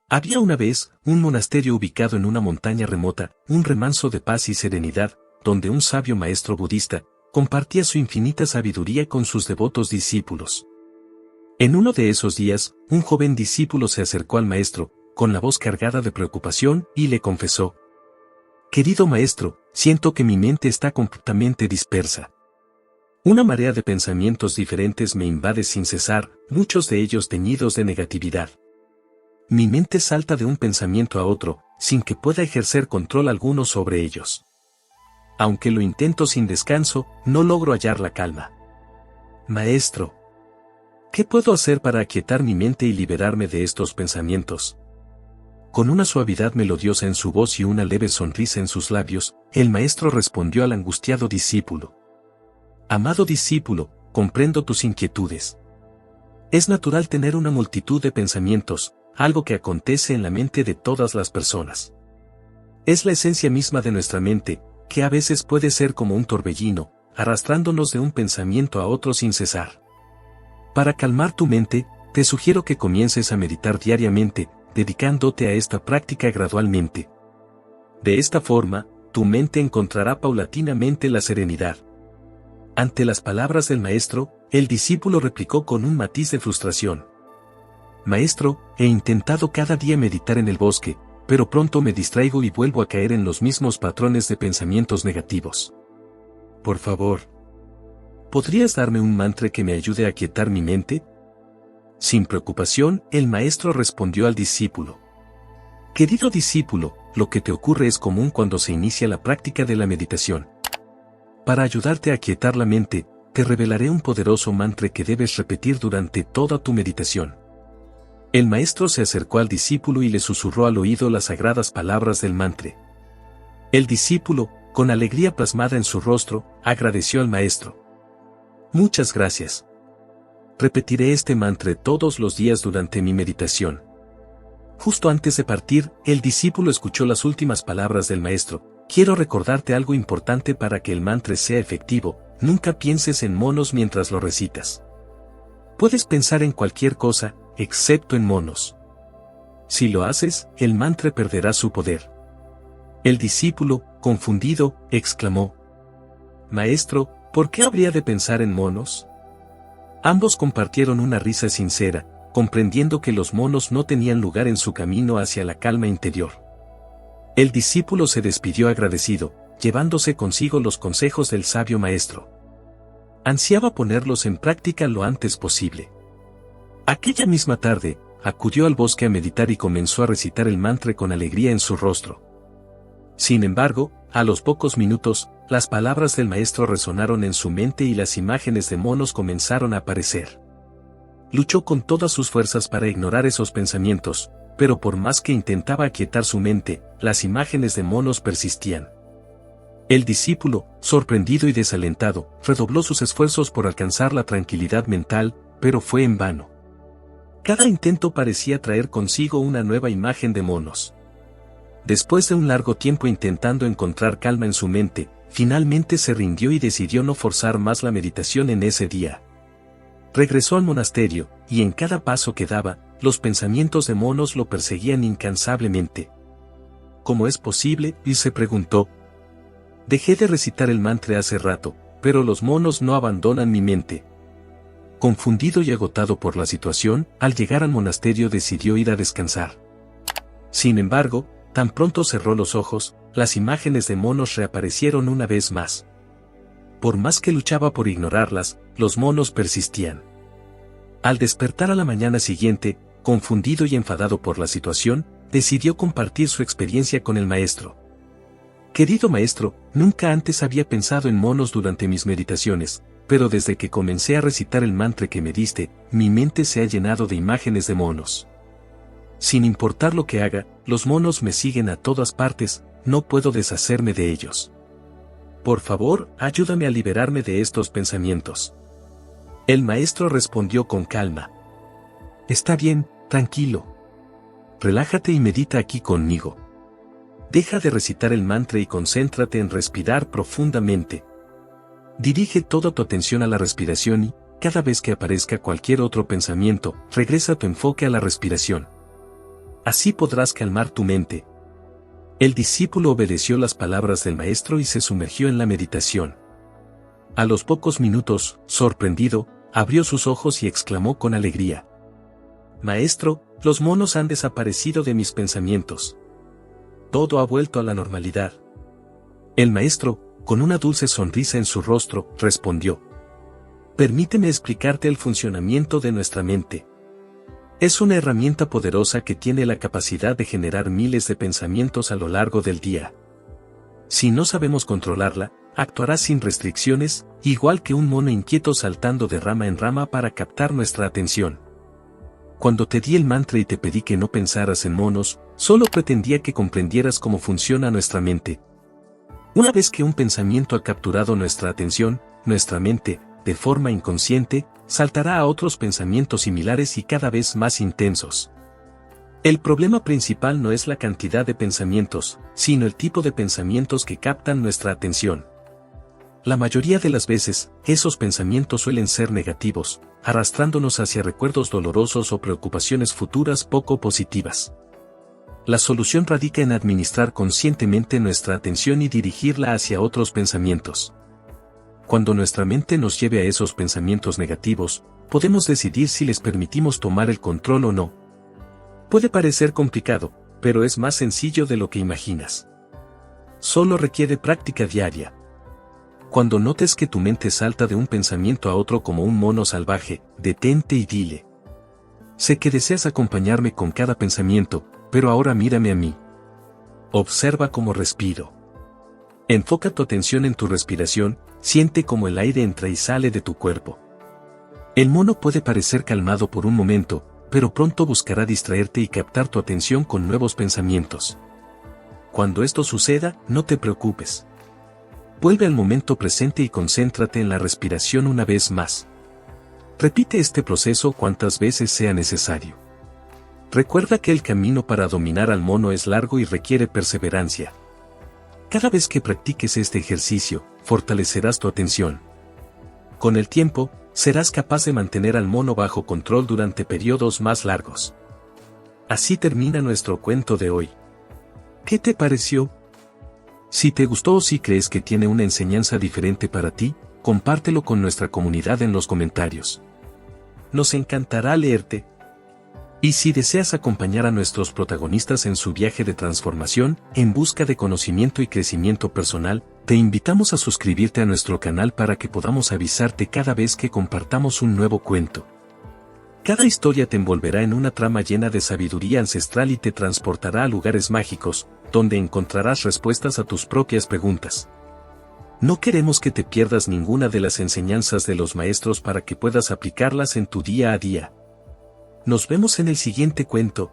Había una vez un monasterio ubicado en una montaña remota, un remanso de paz y serenidad, donde un sabio maestro budista compartía su infinita sabiduría con sus devotos discípulos. En uno de esos días, un joven discípulo se acercó al maestro, con la voz cargada de preocupación, y le confesó: «Querido maestro, siento que mi mente está completamente dispersa. Una marea de pensamientos diferentes me invade sin cesar, muchos de ellos teñidos de negatividad. Mi mente salta de un pensamiento a otro, sin que pueda ejercer control alguno sobre ellos. Aunque lo intento sin descanso, no logro hallar la calma. Maestro, ¿qué puedo hacer para aquietar mi mente y liberarme de estos pensamientos?». Con una suavidad melodiosa en su voz y una leve sonrisa en sus labios, el maestro respondió al angustiado discípulo: «Amado discípulo, comprendo tus inquietudes. Es natural tener una multitud de pensamientos, algo que acontece en la mente de todas las personas. Es la esencia misma de nuestra mente, que a veces puede ser como un torbellino, arrastrándonos de un pensamiento a otro sin cesar. Para calmar tu mente, te sugiero que comiences a meditar diariamente, dedicándote a esta práctica gradualmente. De esta forma, tu mente encontrará paulatinamente la serenidad». Ante las palabras del maestro, el discípulo replicó con un matiz de frustración: «Maestro, he intentado cada día meditar en el bosque, pero pronto me distraigo y vuelvo a caer en los mismos patrones de pensamientos negativos. Por favor, ¿podrías darme un mantra que me ayude a aquietar mi mente?». Sin preocupación, el maestro respondió al discípulo: «Querido discípulo, lo que te ocurre es común cuando se inicia la práctica de la meditación. Para ayudarte a aquietar la mente, te revelaré un poderoso mantra que debes repetir durante toda tu meditación». El maestro se acercó al discípulo y le susurró al oído las sagradas palabras del mantra. El discípulo, con alegría plasmada en su rostro, agradeció al maestro. «Muchas gracias. Repetiré este mantra todos los días durante mi meditación». Justo antes de partir, el discípulo escuchó las últimas palabras del maestro: «Quiero recordarte algo importante para que el mantra sea efectivo, nunca pienses en monos mientras lo recitas. Puedes pensar en cualquier cosa, excepto en monos. Si lo haces, el mantra perderá su poder». El discípulo, confundido, exclamó: «Maestro, ¿por qué habría de pensar en monos?». Ambos compartieron una risa sincera, comprendiendo que los monos no tenían lugar en su camino hacia la calma interior. El discípulo se despidió agradecido, llevándose consigo los consejos del sabio maestro. Ansiaba ponerlos en práctica lo antes posible. Aquella misma tarde, acudió al bosque a meditar y comenzó a recitar el mantra con alegría en su rostro. Sin embargo, a los pocos minutos, las palabras del maestro resonaron en su mente y las imágenes de monos comenzaron a aparecer. Luchó con todas sus fuerzas para ignorar esos pensamientos, pero por más que intentaba aquietar su mente, las imágenes de monos persistían. El discípulo, sorprendido y desalentado, redobló sus esfuerzos por alcanzar la tranquilidad mental, pero fue en vano. Cada intento parecía traer consigo una nueva imagen de monos. Después de un largo tiempo intentando encontrar calma en su mente, finalmente se rindió y decidió no forzar más la meditación en ese día. Regresó al monasterio, y en cada paso que daba, los pensamientos de monos lo perseguían incansablemente. ¿Cómo es posible?, y se preguntó. Dejé de recitar el mantra hace rato, pero los monos no abandonan mi mente. Confundido y agotado por la situación, al llegar al monasterio decidió ir a descansar. Sin embargo, tan pronto cerró los ojos, las imágenes de monos reaparecieron una vez más. Por más que luchaba por ignorarlas, los monos persistían. Al despertar a la mañana siguiente, confundido y enfadado por la situación, decidió compartir su experiencia con el maestro. Querido maestro, nunca antes había pensado en monos durante mis meditaciones, pero desde que comencé a recitar el mantra que me diste, mi mente se ha llenado de imágenes de monos. Sin importar lo que haga, los monos me siguen a todas partes, no puedo deshacerme de ellos. Por favor, ayúdame a liberarme de estos pensamientos. El maestro respondió con calma. Está bien, tranquilo. Relájate y medita aquí conmigo. Deja de recitar el mantra y concéntrate en respirar profundamente. Dirige toda tu atención a la respiración y, cada vez que aparezca cualquier otro pensamiento, regresa tu enfoque a la respiración. Así podrás calmar tu mente. El discípulo obedeció las palabras del maestro y se sumergió en la meditación. A los pocos minutos, sorprendido, abrió sus ojos y exclamó con alegría: «Maestro, los monos han desaparecido de mis pensamientos. Todo ha vuelto a la normalidad». El maestro, con una dulce sonrisa en su rostro, respondió: «Permíteme explicarte el funcionamiento de nuestra mente. Es una herramienta poderosa que tiene la capacidad de generar miles de pensamientos a lo largo del día. Si no sabemos controlarla, actuará sin restricciones, igual que un mono inquieto saltando de rama en rama para captar nuestra atención. Cuando te di el mantra y te pedí que no pensaras en monos, solo pretendía que comprendieras cómo funciona nuestra mente. Una vez que un pensamiento ha capturado nuestra atención, nuestra mente, de forma inconsciente, saltará a otros pensamientos similares y cada vez más intensos. El problema principal no es la cantidad de pensamientos, sino el tipo de pensamientos que captan nuestra atención. La mayoría de las veces, esos pensamientos suelen ser negativos, arrastrándonos hacia recuerdos dolorosos o preocupaciones futuras poco positivas. La solución radica en administrar conscientemente nuestra atención y dirigirla hacia otros pensamientos. Cuando nuestra mente nos lleve a esos pensamientos negativos, podemos decidir si les permitimos tomar el control o no. Puede parecer complicado, pero es más sencillo de lo que imaginas. Solo requiere práctica diaria. Cuando notes que tu mente salta de un pensamiento a otro como un mono salvaje, detente y dile: «Sé que deseas acompañarme con cada pensamiento, pero ahora mírame a mí. Observa cómo respiro. Enfoca tu atención en tu respiración, siente cómo el aire entra y sale de tu cuerpo». El mono puede parecer calmado por un momento, pero pronto buscará distraerte y captar tu atención con nuevos pensamientos. Cuando esto suceda, no te preocupes. Vuelve al momento presente y concéntrate en la respiración una vez más. Repite este proceso cuantas veces sea necesario. Recuerda que el camino para dominar al mono es largo y requiere perseverancia. Cada vez que practiques este ejercicio, fortalecerás tu atención. Con el tiempo, serás capaz de mantener al mono bajo control durante periodos más largos. Así termina nuestro cuento de hoy. ¿Qué te pareció? Si te gustó o si crees que tiene una enseñanza diferente para ti, compártelo con nuestra comunidad en los comentarios. Nos encantará leerte. Y si deseas acompañar a nuestros protagonistas en su viaje de transformación, en busca de conocimiento y crecimiento personal, te invitamos a suscribirte a nuestro canal para que podamos avisarte cada vez que compartamos un nuevo cuento. Cada historia te envolverá en una trama llena de sabiduría ancestral y te transportará a lugares mágicos, donde encontrarás respuestas a tus propias preguntas. No queremos que te pierdas ninguna de las enseñanzas de los maestros para que puedas aplicarlas en tu día a día. Nos vemos en el siguiente cuento.